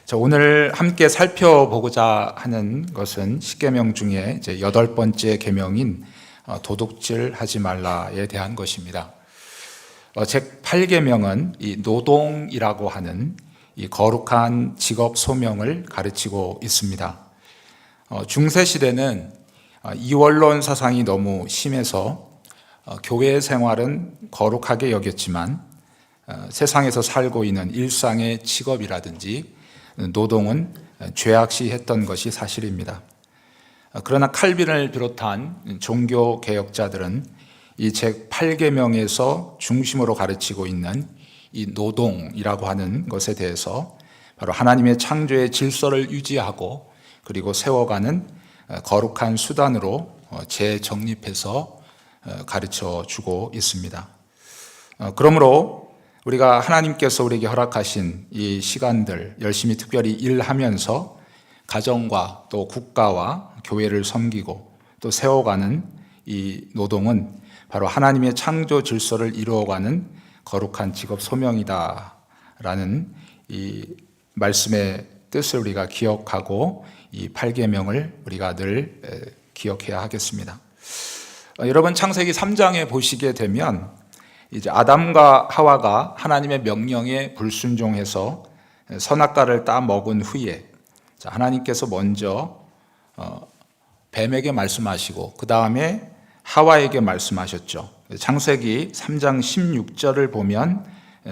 자, 오늘 함께 살펴보고자 하는 것은 십계명 중에 이제 8번째 계명인 도둑질하지 말라에 대한 것입니다. 제 8계명은 이 노동이라고 하는 이 거룩한 직업 소명을 가르치고 있습니다. 중세 시대는 이원론 사상이 너무 심해서 교회 생활은 거룩하게 여겼지만 세상에서 살고 있는 일상의 직업이라든지 노동은 죄악시했던 것이 사실입니다. 그러나 칼빈을 비롯한 종교 개혁자들은 이 책 8계명에서 중심으로 가르치고 있는 이 노동이라고 하는 것에 대해서 바로 하나님의 창조의 질서를 유지하고 그리고 세워가는 거룩한 수단으로 재정립해서 가르쳐 주고 있습니다. 그러므로 우리가 하나님께서 우리에게 허락하신 이 시간들 열심히 특별히 일하면서 가정과 또 국가와 교회를 섬기고 또 세워가는 이 노동은 바로 하나님의 창조 질서를 이루어가는 거룩한 직업 소명이다라는 이 말씀의 뜻을 우리가 기억하고 이 8계명을 우리가 늘 기억해야 하겠습니다. 여러분 창세기 3장에 보시게 되면 이제 아담과 하와가 하나님의 명령에 불순종해서 선악과를 따 먹은 후에 하나님께서 먼저 뱀에게 말씀하시고 그 다음에 하와에게 말씀하셨죠. 창세기 3장 16절을 보면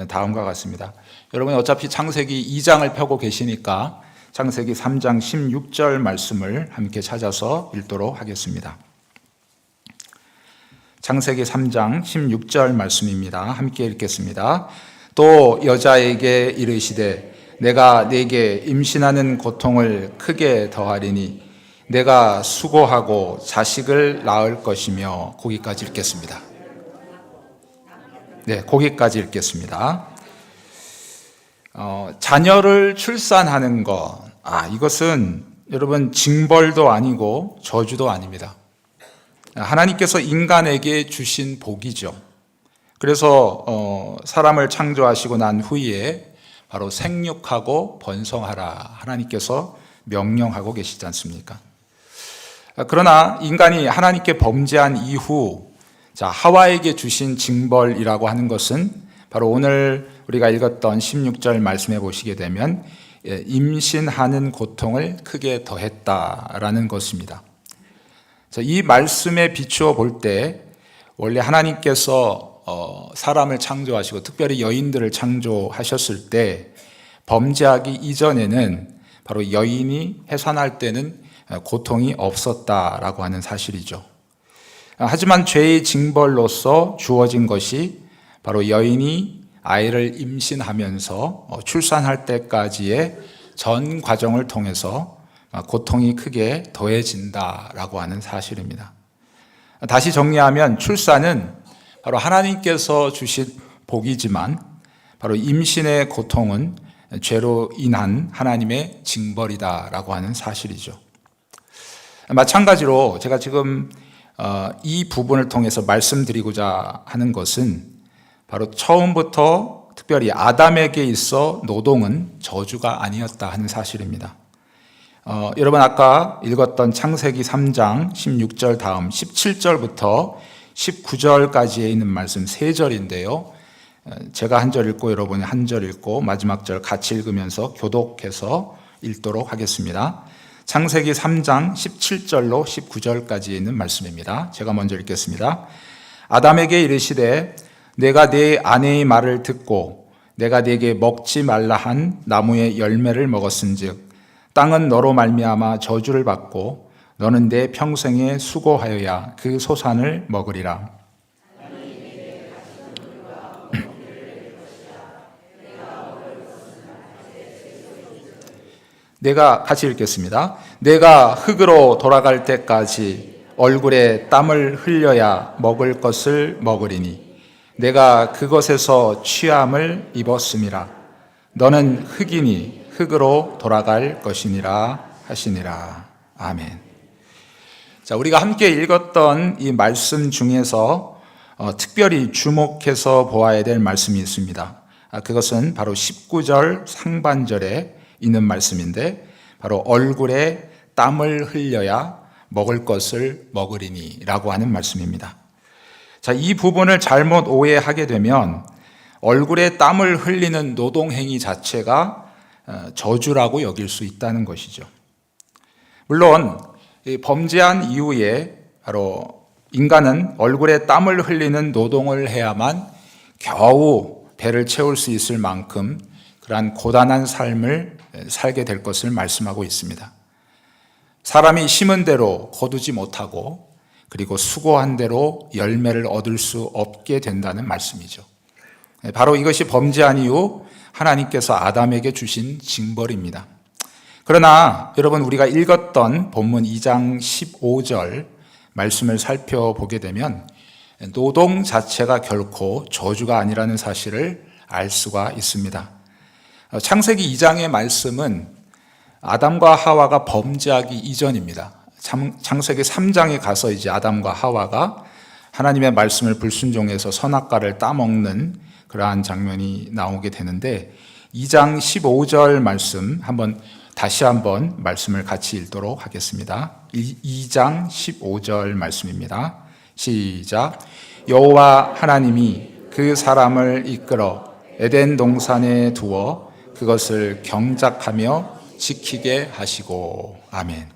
다음과 같습니다. 여러분 어차피 창세기 2장을 펴고 계시니까 창세기 3장 16절 말씀을 함께 찾아서 읽도록 하겠습니다. 창세기 3장 16절 말씀입니다. 함께 읽겠습니다. 또 여자에게 이르시되 내가 네게 임신하는 고통을 크게 더하리니 내가 수고하고 자식을 낳을 것이며 거기까지 읽겠습니다. 네, 거기까지 읽겠습니다. 자녀를 출산하는 것, 이것은 여러분 징벌도 아니고 저주도 아닙니다. 하나님께서 인간에게 주신 복이죠. 그래서 사람을 창조하시고 난 후에 바로 생육하고 번성하라 하나님께서 명령하고 계시지 않습니까? 그러나 인간이 하나님께 범죄한 이후 하와에게 주신 징벌이라고 하는 것은 바로 오늘 우리가 읽었던 16절 말씀해 보시게 되면 임신하는 고통을 크게 더했다라는 것입니다. 이 말씀에 비추어 볼 때 원래 하나님께서 사람을 창조하시고 특별히 여인들을 창조하셨을 때 범죄하기 이전에는 바로 여인이 해산할 때는 고통이 없었다라고 하는 사실이죠. 하지만 죄의 징벌로서 주어진 것이 바로 여인이 아이를 임신하면서 출산할 때까지의 전 과정을 통해서 고통이 크게 더해진다라고 하는 사실입니다. 다시 정리하면 출산은 바로 하나님께서 주신 복이지만 바로 임신의 고통은 죄로 인한 하나님의 징벌이다라고 하는 사실이죠. 마찬가지로 제가 지금 이 부분을 통해서 말씀드리고자 하는 것은 바로 처음부터 특별히 아담에게 있어 노동은 저주가 아니었다 하는 사실입니다. 여러분 아까 읽었던 창세기 3장 16절 다음 17절부터 19절까지에 있는 말씀 3절인데요. 제가 한 절 읽고 여러분이 한 절 읽고 마지막 절 같이 읽으면서 교독해서 읽도록 하겠습니다. 창세기 3장 17절로 19절까지에 있는 말씀입니다. 제가 먼저 읽겠습니다. 아담에게 이르시되 내가 네 아내의 말을 듣고 내가 네게 먹지 말라 한 나무의 열매를 먹었은즉 땅은 너로 말미암아 저주를 받고 너는 내 평생에 수고하여야 그 소산을 먹으리라. 내가 같이 읽겠습니다. 내가 흙으로 돌아갈 때까지 얼굴에 땀을 흘려야 먹을 것을 먹으리니 내가 그것에서 취함을 입었음이라. 너는 흙이니 흙으로 돌아갈 것이니라 하시니라. 아멘. 자, 우리가 함께 읽었던 이 말씀 중에서 특별히 주목해서 보아야 될 말씀이 있습니다. 그것은 바로 19절 상반절에 있는 말씀인데 바로 얼굴에 땀을 흘려야 먹을 것을 먹으리니 라고 하는 말씀입니다. 자, 이 부분을 잘못 오해하게 되면 얼굴에 땀을 흘리는 노동행위 자체가 저주라고 여길 수 있다는 것이죠. 물론 범죄한 이후에 바로 인간은 얼굴에 땀을 흘리는 노동을 해야만 겨우 배를 채울 수 있을 만큼 그러한 고단한 삶을 살게 될 것을 말씀하고 있습니다. 사람이 심은 대로 거두지 못하고 그리고 수고한 대로 열매를 얻을 수 없게 된다는 말씀이죠. 바로 이것이 범죄한 이후 하나님께서 아담에게 주신 징벌입니다. 그러나 여러분, 우리가 읽었던 본문 2장 15절 말씀을 살펴보게 되면 노동 자체가 결코 저주가 아니라는 사실을 알 수가 있습니다. 창세기 2장의 말씀은 아담과 하와가 범죄하기 이전입니다. 창세기 3장에 가서 이제 아담과 하와가 하나님의 말씀을 불순종해서 선악과를 따먹는 그러한 장면이 나오게 되는데 2장 15절 말씀 다시 한번 말씀을 같이 읽도록 하겠습니다. 2장 15절 말씀입니다. 시작. 여호와 하나님이 그 사람을 이끌어 에덴 동산에 두어 그것을 경작하며 지키게 하시고. 아멘.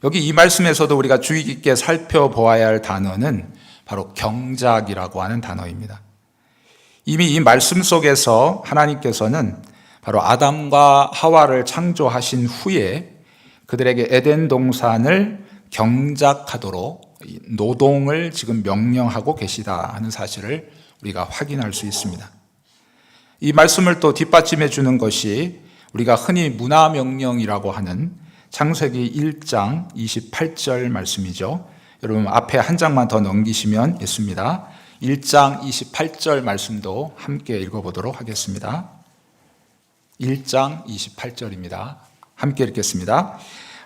여기 이 말씀에서도 우리가 주의 깊게 살펴보아야 할 단어는 바로 경작이라고 하는 단어입니다. 이미 이 말씀 속에서 하나님께서는 바로 아담과 하와를 창조하신 후에 그들에게 에덴 동산을 경작하도록 노동을 지금 명령하고 계시다 하는 사실을 우리가 확인할 수 있습니다. 이 말씀을 또 뒷받침해 주는 것이 우리가 흔히 문화명령이라고 하는 창세기 1장 28절 말씀이죠. 여러분 앞에 한 장만 더 넘기시면 있습니다. 1장 28절 말씀도 함께 읽어보도록 하겠습니다. 1장 28절입니다. 함께 읽겠습니다.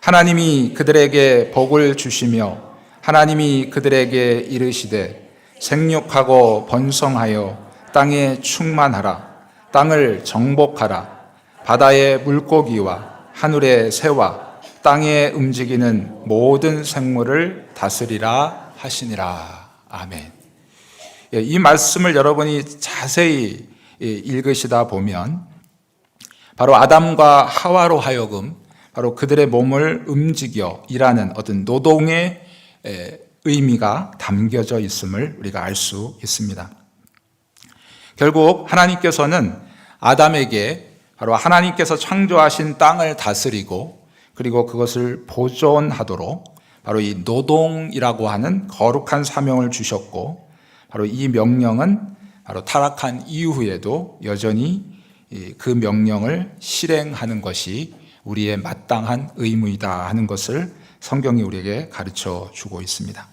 하나님이 그들에게 복을 주시며 하나님이 그들에게 이르시되 생육하고 번성하여 땅에 충만하라. 땅을 정복하라. 바다의 물고기와 하늘의 새와 땅에 움직이는 모든 생물을 다스리라 하시니라. 아멘. 이 말씀을 여러분이 자세히 읽으시다 보면 바로 아담과 하와로 하여금 바로 그들의 몸을 움직여 일하는 어떤 노동의 의미가 담겨져 있음을 우리가 알 수 있습니다. 결국 하나님께서는 아담에게 바로 하나님께서 창조하신 땅을 다스리고 그리고 그것을 보존하도록 바로 이 노동이라고 하는 거룩한 사명을 주셨고 바로 이 명령은 바로 타락한 이후에도 여전히 그 명령을 실행하는 것이 우리의 마땅한 의무이다 하는 것을 성경이 우리에게 가르쳐 주고 있습니다.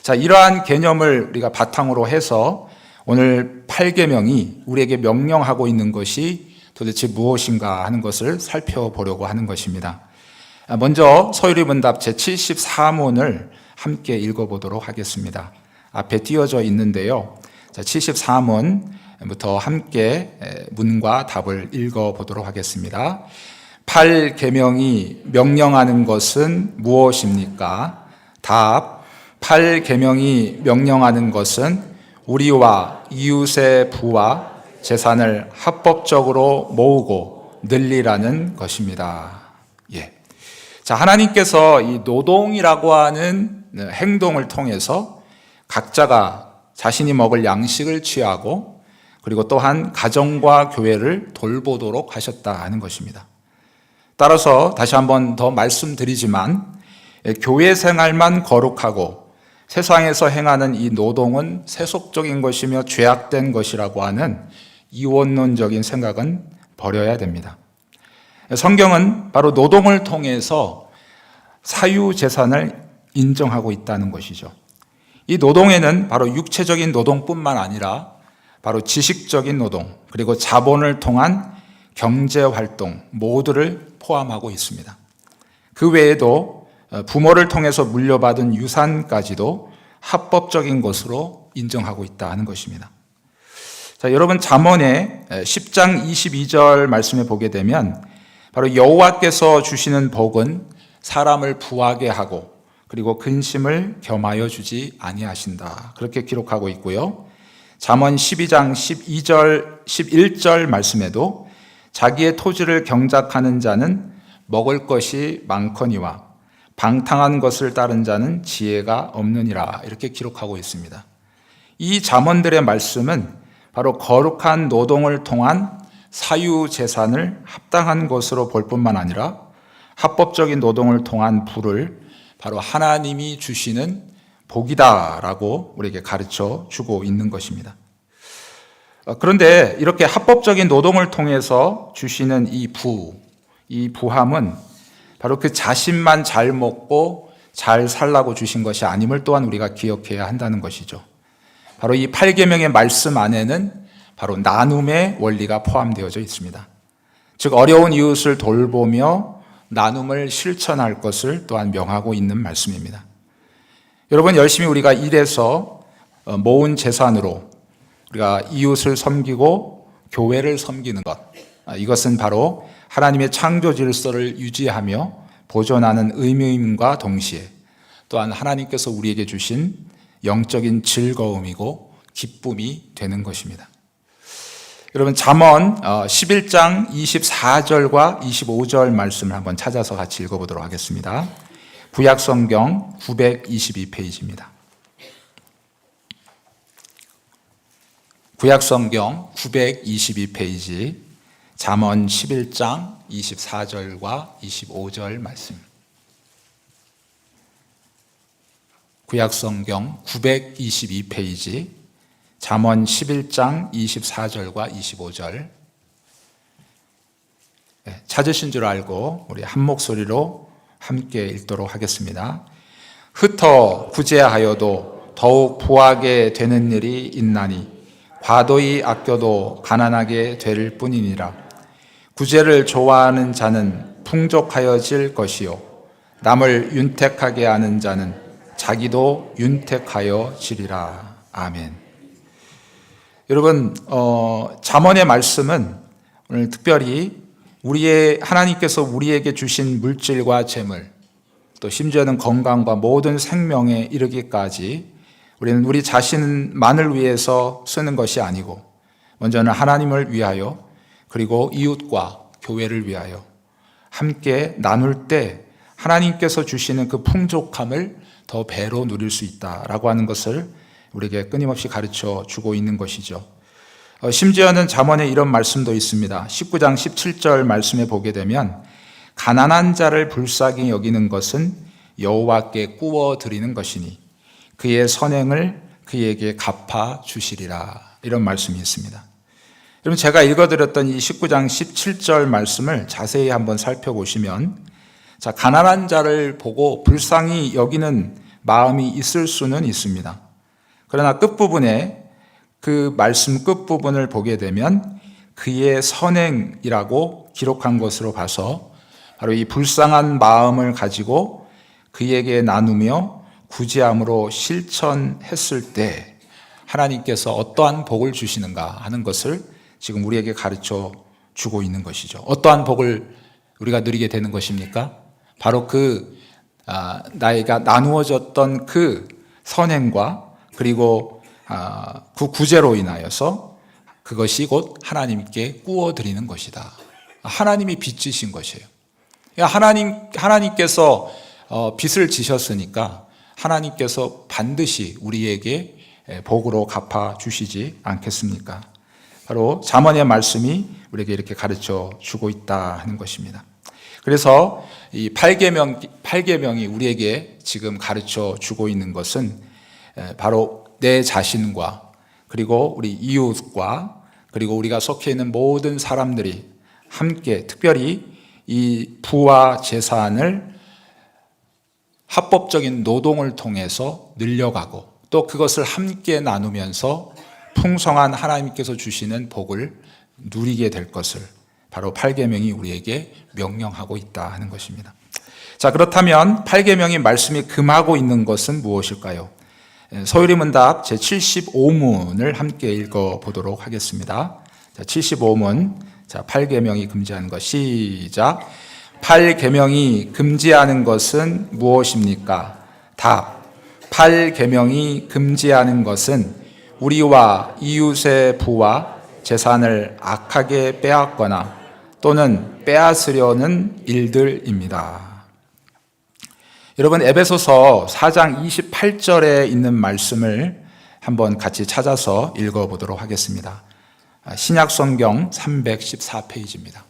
자, 이러한 개념을 우리가 바탕으로 해서 오늘 8계명이 우리에게 명령하고 있는 것이 도대체 무엇인가 하는 것을 살펴보려고 하는 것입니다. 먼저 서유리문답 제74문을 함께 읽어보도록 하겠습니다. 앞에 띄어져 있는데요. 자, 74문부터 함께 문과 답을 읽어보도록 하겠습니다. 8계명이 명령하는 것은 무엇입니까? 답. 8계명이 명령하는 것은 우리와 이웃의 부와 재산을 합법적으로 모으고 늘리라는 것입니다. 예. 자, 하나님께서 이 노동이라고 하는 행동을 통해서 각자가 자신이 먹을 양식을 취하고 그리고 또한 가정과 교회를 돌보도록 하셨다 하는 것입니다. 따라서 다시 한번 더 말씀드리지만 교회 생활만 거룩하고 세상에서 행하는 이 노동은 세속적인 것이며 죄악된 것이라고 하는 이원론적인 생각은 버려야 됩니다. 성경은 바로 노동을 통해서 사유재산을 인정하고 있다는 것이죠. 이 노동에는 바로 육체적인 노동뿐만 아니라 바로 지식적인 노동 그리고 자본을 통한 경제활동 모두를 포함하고 있습니다. 그 외에도 부모를 통해서 물려받은 유산까지도 합법적인 것으로 인정하고 있다 하는 것입니다. 자, 여러분 잠언의 10장 22절 말씀에 보게 되면 바로 여호와께서 주시는 복은 사람을 부하게 하고 그리고 근심을 겸하여 주지 아니하신다. 그렇게 기록하고 있고요. 잠언 12장 12절, 11절 말씀에도 자기의 토지를 경작하는 자는 먹을 것이 많거니와 방탕한 것을 따른 자는 지혜가 없느니라. 이렇게 기록하고 있습니다. 이 잠언들의 말씀은 바로 거룩한 노동을 통한 사유재산을 합당한 것으로 볼 뿐만 아니라 합법적인 노동을 통한 부를 바로 하나님이 주시는 복이다라고 우리에게 가르쳐 주고 있는 것입니다. 그런데 이렇게 합법적인 노동을 통해서 주시는 이 부함은 바로 그 자신만 잘 먹고 잘 살라고 주신 것이 아님을 또한 우리가 기억해야 한다는 것이죠. 바로 이 8계명의 말씀 안에는 바로 나눔의 원리가 포함되어져 있습니다. 즉 어려운 이웃을 돌보며 나눔을 실천할 것을 또한 명하고 있는 말씀입니다. 여러분, 열심히 우리가 일해서 모은 재산으로 우리가 이웃을 섬기고 교회를 섬기는 것, 이것은 바로 하나님의 창조 질서를 유지하며 보존하는 의무임과 동시에 또한 하나님께서 우리에게 주신 영적인 즐거움이고 기쁨이 되는 것입니다. 여러분, 잠언 11장 24절과 25절 말씀을 한번 찾아서 같이 읽어보도록 하겠습니다. 구약성경 922페이지입니다. 구약성경 922페이지 잠언 11장 24절과 25절 말씀. 구약성경 922페이지 잠언 11장 24절과 25절. 찾으신 줄 알고 우리 한 목소리로 함께 읽도록 하겠습니다. 흩어 구제하여도 더욱 부하게 되는 일이 있나니 과도히 아껴도 가난하게 될 뿐이니라. 구제를 좋아하는 자는 풍족하여질 것이요 남을 윤택하게 하는 자는 자기도 윤택하여지리라. 아멘. 여러분, 잠언의 말씀은 오늘 특별히 하나님께서 우리에게 주신 물질과 재물, 또 심지어는 건강과 모든 생명에 이르기까지 우리는 우리 자신만을 위해서 쓰는 것이 아니고 먼저는 하나님을 위하여 그리고 이웃과 교회를 위하여 함께 나눌 때 하나님께서 주시는 그 풍족함을 더 배로 누릴 수 있다라고 하는 것을 우리에게 끊임없이 가르쳐 주고 있는 것이죠. 심지어는 잠언에 이런 말씀도 있습니다. 19장 17절 말씀에 보게 되면 가난한 자를 불쌍히 여기는 것은 여호와께 꾸어 드리는 것이니 그의 선행을 그에게 갚아 주시리라. 이런 말씀이 있습니다. 여러분, 제가 읽어드렸던 이 19장 17절 말씀을 자세히 한번 살펴보시면 가난한 자를 보고 불쌍히 여기는 마음이 있을 수는 있습니다. 그러나 끝부분에 그 말씀 끝부분을 보게 되면 그의 선행이라고 기록한 것으로 봐서 바로 이 불쌍한 마음을 가지고 그에게 나누며 구제함으로 실천했을 때 하나님께서 어떠한 복을 주시는가 하는 것을 지금 우리에게 가르쳐 주고 있는 것이죠. 어떠한 복을 우리가 누리게 되는 것입니까? 바로 나이가 나누어졌던 그 선행과 그리고 그 구제로 인하여서 그것이 곧 하나님께 꾸어드리는 것이다. 하나님이 빚지신 것이에요. 하나님께서 빚을 지셨으니까 하나님께서 반드시 우리에게 복으로 갚아 주시지 않겠습니까? 바로 잠언의 말씀이 우리에게 이렇게 가르쳐 주고 있다 하는 것입니다. 그래서 이 8계명이 우리에게 지금 가르쳐 주고 있는 것은 바로 내 자신과 그리고 우리 이웃과 그리고 우리가 속해 있는 모든 사람들이 함께 특별히 이 부와 재산을 합법적인 노동을 통해서 늘려가고 또 그것을 함께 나누면서 풍성한 하나님께서 주시는 복을 누리게 될 것을 바로 8계명이 우리에게 명령하고 있다 하는 것입니다. 자, 그렇다면 8계명의 말씀이 금하고 있는 것은 무엇일까요? 서유리문답 제75문을 함께 읽어보도록 하겠습니다. 자, 75문. 자, 8계명이 금지하는 것. 시작. 8계명이 금지하는 것은 무엇입니까? 답. 8계명이 금지하는 것은 우리와 이웃의 부와 재산을 악하게 빼앗거나 또는 빼앗으려는 일들입니다. 여러분, 에베소서 4장 28절에 있는 말씀을 한번 같이 찾아서 읽어보도록 하겠습니다. 신약성경 314페이지입니다.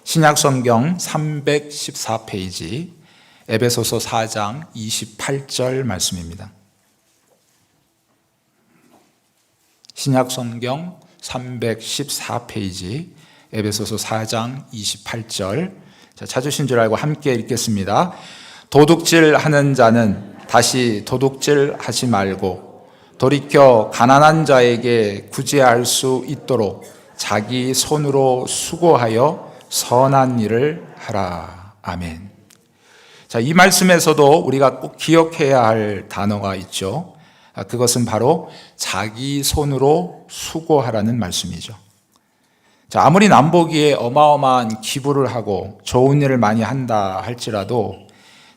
신약성경 314페이지, 에베소서 4장 28절 말씀입니다. 신약성경 314페이지, 에베소서 4장 28절. 자, 찾으신 줄 알고 함께 읽겠습니다. 도둑질 하는 자는 다시 도둑질 하지 말고 돌이켜 가난한 자에게 구제할 수 있도록 자기 손으로 수고하여 선한 일을 하라. 아멘. 자, 이 말씀에서도 우리가 꼭 기억해야 할 단어가 있죠. 그것은 바로 자기 손으로 수고하라는 말씀이죠. 자, 아무리 남보기에 어마어마한 기부를 하고 좋은 일을 많이 한다 할지라도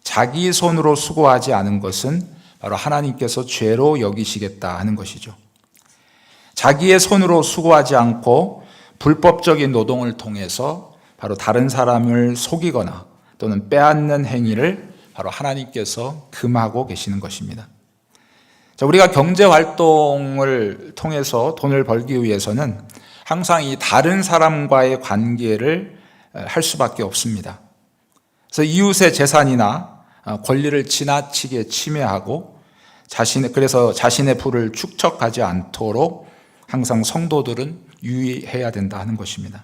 자기 손으로 수고하지 않은 것은 바로 하나님께서 죄로 여기시겠다 하는 것이죠. 자기의 손으로 수고하지 않고 불법적인 노동을 통해서 바로 다른 사람을 속이거나 또는 빼앗는 행위를 바로 하나님께서 금하고 계시는 것입니다. 자, 우리가 경제 활동을 통해서 돈을 벌기 위해서는 항상 이 다른 사람과의 관계를 할 수밖에 없습니다. 그래서 이웃의 재산이나 권리를 지나치게 침해하고 그래서 자신의 부를 축적하지 않도록 항상 성도들은 유의해야 된다 하는 것입니다.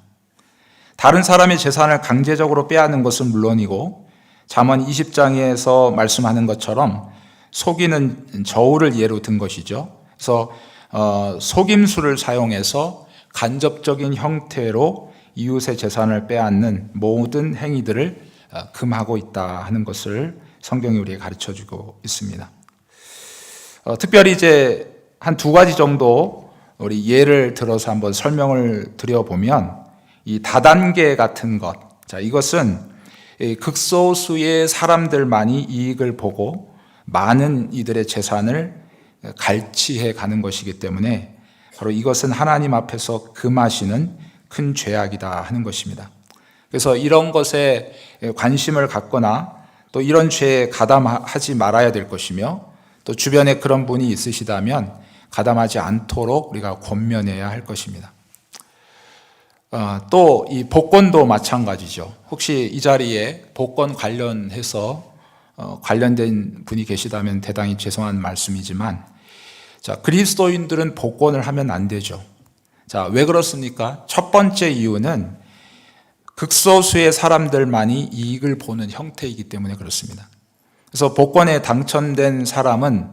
다른 사람의 재산을 강제적으로 빼앗는 것은 물론이고 잠언 20장에서 말씀하는 것처럼 속이는 저울을 예로 든 것이죠. 그래서 속임수를 사용해서 간접적인 형태로 이웃의 재산을 빼앗는 모든 행위들을 금하고 있다 하는 것을 성경이 우리에게 가르쳐주고 있습니다. 특별히 이제 한 두 가지 정도 우리 예를 들어서 한번 설명을 드려보면 이 다단계 같은 것, 자, 이것은 극소수의 사람들만이 이익을 보고 많은 이들의 재산을 갈취해 가는 것이기 때문에 바로 이것은 하나님 앞에서 금하시는 큰 죄악이다 하는 것입니다. 그래서 이런 것에 관심을 갖거나 또 이런 죄에 가담하지 말아야 될 것이며 또 주변에 그런 분이 있으시다면 가담하지 않도록 우리가 권면해야 할 것입니다. 또 이 복권도 마찬가지죠. 혹시 이 자리에 복권 관련해서 관련된 분이 계시다면 대단히 죄송한 말씀이지만, 자, 그리스도인들은 복권을 하면 안 되죠. 자, 왜 그렇습니까? 첫 번째 이유는 극소수의 사람들만이 이익을 보는 형태이기 때문에 그렇습니다. 그래서 복권에 당첨된 사람은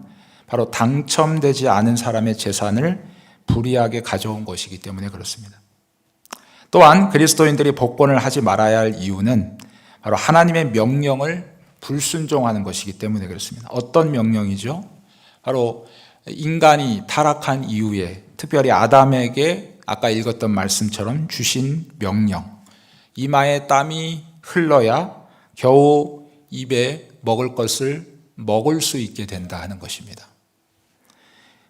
바로 당첨되지 않은 사람의 재산을 불이하게 가져온 것이기 때문에 그렇습니다. 또한 그리스도인들이 복권을 하지 말아야 할 이유는 바로 하나님의 명령을 불순종하는 것이기 때문에 그렇습니다. 어떤 명령이죠? 바로 인간이 타락한 이후에 특별히 아담에게 아까 읽었던 말씀처럼 주신 명령, 이마에 땀이 흘러야 겨우 입에 먹을 것을 먹을 수 있게 된다 하는 것입니다.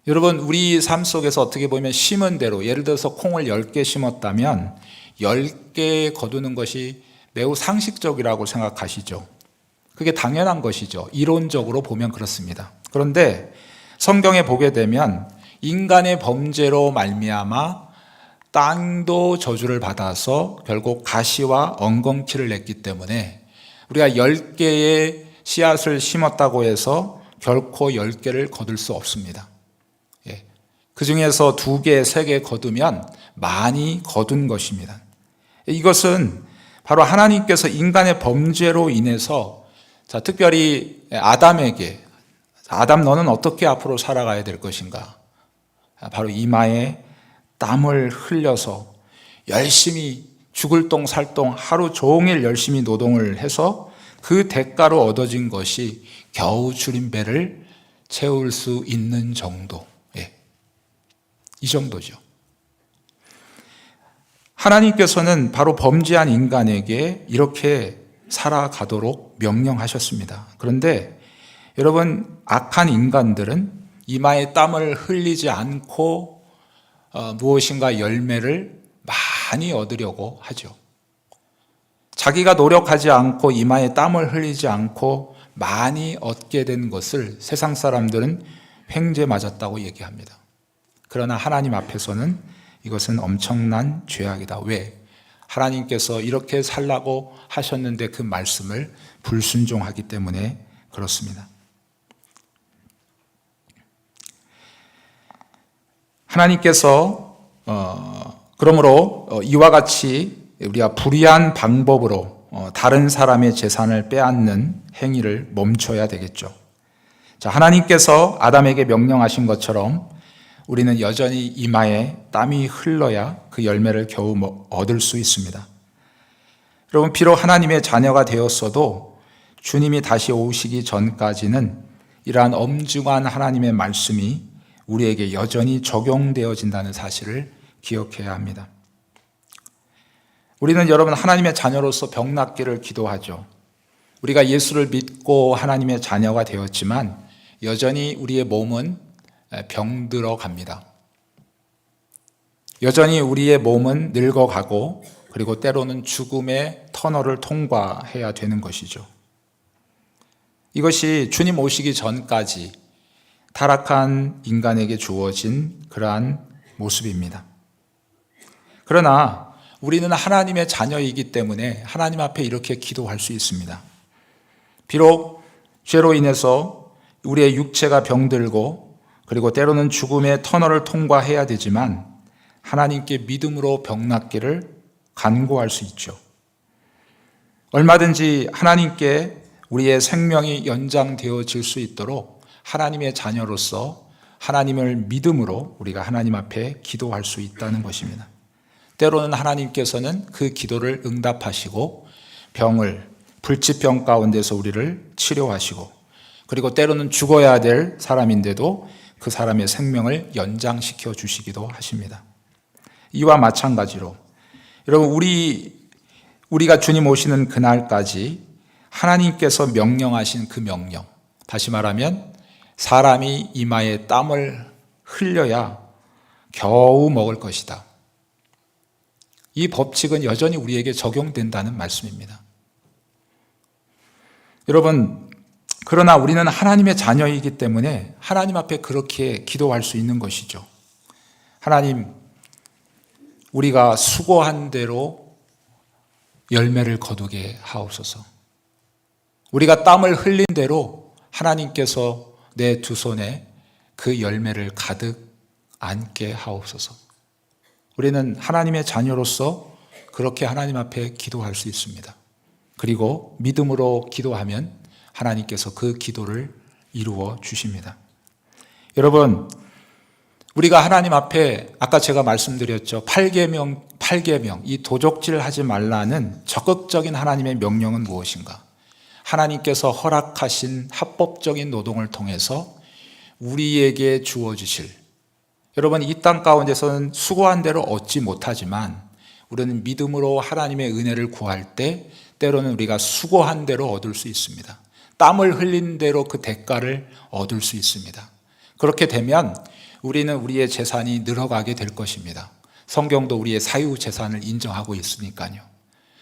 여러분, 우리 삶 속에서 어떻게 보면 심은 대로, 예를 들어서 콩을 10개 심었다면 10개 거두는 것이 매우 상식적이라고 생각하시죠. 그게 당연한 것이죠. 이론적으로 보면 그렇습니다. 그런데 성경에 보게 되면 인간의 범죄로 말미암아 땅도 저주를 받아서 결국 가시와 엉겅퀴를 냈기 때문에 우리가 10개의 씨앗을 심었다고 해서 결코 10개를 거둘 수 없습니다. 그 중에서 2개, 3개 거두면 많이 거둔 것입니다. 이것은 바로 하나님께서 인간의 범죄로 인해서, 자, 특별히 아담에게, 아담 너는 어떻게 앞으로 살아가야 될 것인가? 바로 이마에 땀을 흘려서 열심히 죽을 똥 살 똥 하루 종일 열심히 노동을 해서 그 대가로 얻어진 것이 겨우 줄임배를 채울 수 있는 정도. 이 정도죠. 하나님께서는 바로 범죄한 인간에게 이렇게 살아가도록 명령하셨습니다. 그런데 여러분, 악한 인간들은 이마에 땀을 흘리지 않고 무엇인가 열매를 많이 얻으려고 하죠. 자기가 노력하지 않고 이마에 땀을 흘리지 않고 많이 얻게 된 것을 세상 사람들은 횡재 맞았다고 얘기합니다. 그러나 하나님 앞에서는 이것은 엄청난 죄악이다. 왜? 하나님께서 이렇게 살라고 하셨는데 그 말씀을 불순종하기 때문에 그렇습니다. 하나님께서 그러므로 이와 같이 우리가 불의한 방법으로 다른 사람의 재산을 빼앗는 행위를 멈춰야 되겠죠. 자, 하나님께서 아담에게 명령하신 것처럼 우리는 여전히 이마에 땀이 흘러야 그 열매를 겨우 얻을 수 있습니다. 여러분, 비록 하나님의 자녀가 되었어도 주님이 다시 오시기 전까지는 이러한 엄중한 하나님의 말씀이 우리에게 여전히 적용되어진다는 사실을 기억해야 합니다. 우리는 여러분 하나님의 자녀로서 병낫기를 기도하죠. 우리가 예수를 믿고 하나님의 자녀가 되었지만 여전히 우리의 몸은 병들어 갑니다. 여전히 우리의 몸은 늙어가고 그리고 때로는 죽음의 터널을 통과해야 되는 것이죠. 이것이 주님 오시기 전까지 타락한 인간에게 주어진 그러한 모습입니다. 그러나 우리는 하나님의 자녀이기 때문에 하나님 앞에 이렇게 기도할 수 있습니다. 비록 죄로 인해서 우리의 육체가 병들고 그리고 때로는 죽음의 터널을 통과해야 되지만 하나님께 믿음으로 병낫기를 간구할 수 있죠. 얼마든지 하나님께 우리의 생명이 연장되어질 수 있도록 하나님의 자녀로서 하나님을 믿음으로 우리가 하나님 앞에 기도할 수 있다는 것입니다. 때로는 하나님께서는 그 기도를 응답하시고 병을 불치병 가운데서 우리를 치료하시고 그리고 때로는 죽어야 될 사람인데도 그 사람의 생명을 연장시켜 주시기도 하십니다. 이와 마찬가지로 여러분 우리가 주님 오시는 그날까지 하나님께서 명령하신 그 명령, 다시 말하면 사람이 이마에 땀을 흘려야 겨우 먹을 것이다. 이 법칙은 여전히 우리에게 적용된다는 말씀입니다. 여러분, 그러나 우리는 하나님의 자녀이기 때문에 하나님 앞에 그렇게 기도할 수 있는 것이죠. 하나님, 우리가 수고한 대로 열매를 거두게 하옵소서. 우리가 땀을 흘린 대로 하나님께서 내 두 손에 그 열매를 가득 안게 하옵소서. 우리는 하나님의 자녀로서 그렇게 하나님 앞에 기도할 수 있습니다. 그리고 믿음으로 기도하면 하나님께서 그 기도를 이루어 주십니다. 여러분, 우리가 하나님 앞에 아까 제가 말씀드렸죠. 8계명, 이 도적질하지 말라는 적극적인 하나님의 명령은 무엇인가? 하나님께서 허락하신 합법적인 노동을 통해서 우리에게 주어주실, 여러분 이 땅 가운데서는 수고한 대로 얻지 못하지만 우리는 믿음으로 하나님의 은혜를 구할 때 때로는 우리가 수고한 대로 얻을 수 있습니다. 땀을 흘린 대로 그 대가를 얻을 수 있습니다. 그렇게 되면 우리는 우리의 재산이 늘어가게 될 것입니다. 성경도 우리의 사유 재산을 인정하고 있으니까요.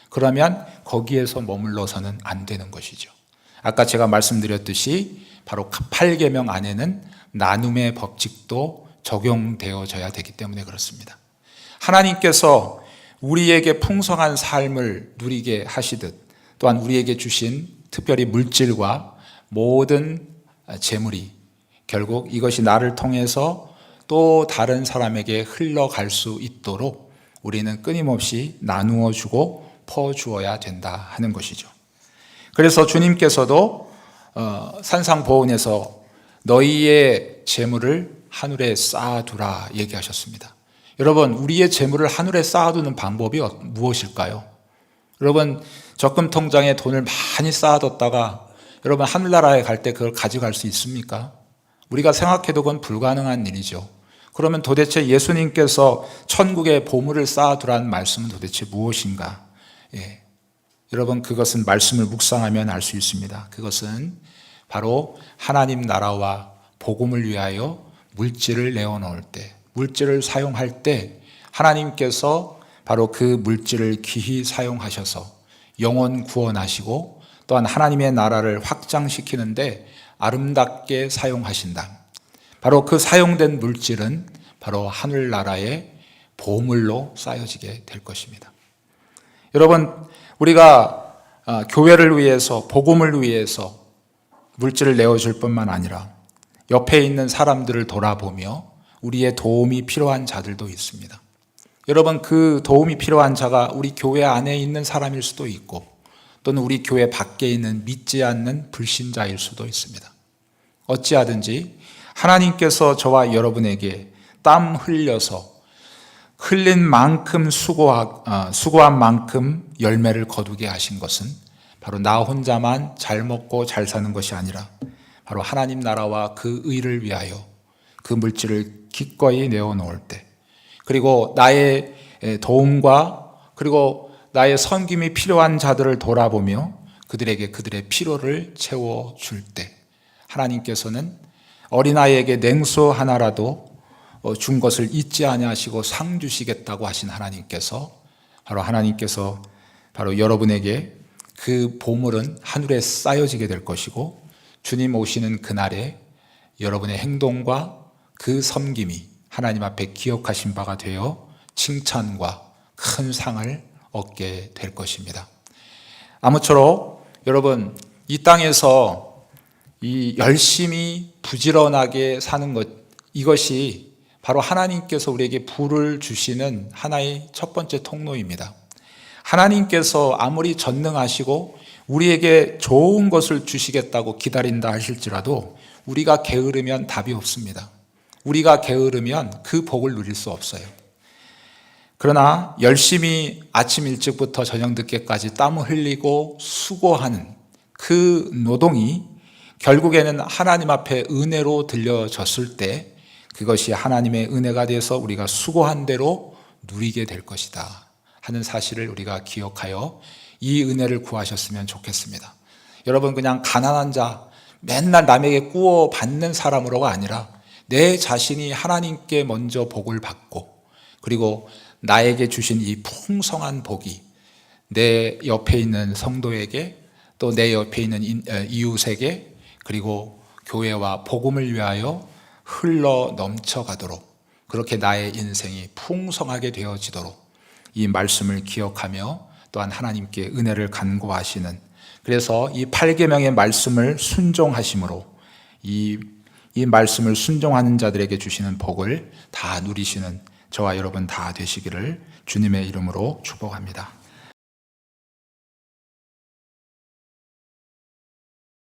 그러면 거기에서 머물러서는 안 되는 것이죠. 아까 제가 말씀드렸듯이 바로 8계명 안에는 나눔의 법칙도 적용되어져야 되기 때문에 그렇습니다. 하나님께서 우리에게 풍성한 삶을 누리게 하시듯 또한 우리에게 주신 특별히 물질과 모든 재물이 결국 이것이 나를 통해서 또 다른 사람에게 흘러갈 수 있도록 우리는 끊임없이 나누어 주고 퍼주어야 된다 하는 것이죠. 그래서 주님께서도 산상보훈에서 너희의 재물을 하늘에 쌓아두라 얘기하셨습니다. 여러분, 우리의 재물을 하늘에 쌓아두는 방법이 무엇일까요? 여러분, 적금 통장에 돈을 많이 쌓아뒀다가 여러분 하늘나라에 갈 때 그걸 가져갈 수 있습니까? 우리가 생각해도 그건 불가능한 일이죠. 그러면 도대체 예수님께서 천국에 보물을 쌓아두라는 말씀은 도대체 무엇인가? 예. 여러분, 그것은 말씀을 묵상하면 알 수 있습니다. 그것은 바로 하나님 나라와 복음을 위하여 물질을 내어놓을 때, 물질을 사용할 때 하나님께서 바로 그 물질을 귀히 사용하셔서 영혼 구원하시고 또한 하나님의 나라를 확장시키는데 아름답게 사용하신다. 바로 그 사용된 물질은 바로 하늘나라의 보물로 쌓여지게 될 것입니다. 여러분, 우리가 교회를 위해서, 복음을 위해서 물질을 내어줄 뿐만 아니라 옆에 있는 사람들을 돌아보며 우리의 도움이 필요한 자들도 있습니다. 여러분, 그 도움이 필요한 자가 우리 교회 안에 있는 사람일 수도 있고 또는 우리 교회 밖에 있는 믿지 않는 불신자일 수도 있습니다. 어찌하든지 하나님께서 저와 여러분에게 땀 흘려서 흘린 만큼 수고한 만큼 열매를 거두게 하신 것은 바로 나 혼자만 잘 먹고 잘 사는 것이 아니라 바로 하나님 나라와 그 의를 위하여 그 물질을 기꺼이 내어놓을 때, 그리고 나의 도움과 그리고 나의 섬김이 필요한 자들을 돌아보며 그들에게 그들의 필요를 채워줄 때 하나님께서는 어린아이에게 냉수 하나라도 준 것을 잊지 아니하시고 상 주시겠다고 하신 하나님께서 바로 여러분에게 그 보물은 하늘에 쌓여지게 될 것이고 주님 오시는 그날에 여러분의 행동과 그 섬김이 하나님 앞에 기억하신 바가 되어 칭찬과 큰 상을 얻게 될 것입니다. 아무쪼록 여러분, 이 땅에서 이 열심히 부지런하게 사는 것, 이것이 바로 하나님께서 우리에게 부를 주시는 하나의 첫 번째 통로입니다. 하나님께서 아무리 전능하시고 우리에게 좋은 것을 주시겠다고 기다린다 하실지라도 우리가 게으르면 답이 없습니다. 우리가 게으르면 그 복을 누릴 수 없어요. 그러나 열심히 아침 일찍부터 저녁 늦게까지 땀 흘리고 수고하는 그 노동이 결국에는 하나님 앞에 은혜로 들려졌을 때 그것이 하나님의 은혜가 돼서 우리가 수고한 대로 누리게 될 것이다 하는 사실을 우리가 기억하여 이 은혜를 구하셨으면 좋겠습니다. 여러분, 그냥 가난한 자, 맨날 남에게 꾸어 받는 사람으로가 아니라 내 자신이 하나님께 먼저 복을 받고 그리고 나에게 주신 이 풍성한 복이 내 옆에 있는 성도에게 또 내 옆에 있는 이웃에게 그리고 교회와 복음을 위하여 흘러 넘쳐가도록, 그렇게 나의 인생이 풍성하게 되어지도록 이 말씀을 기억하며 또한 하나님께 은혜를 간구하시는, 그래서 이 8계명의 말씀을 순종하심으로 이 말씀을 순종하는 자들에게 주시는 복을 다 누리시는 저와 여러분 다 되시기를 주님의 이름으로 축복합니다.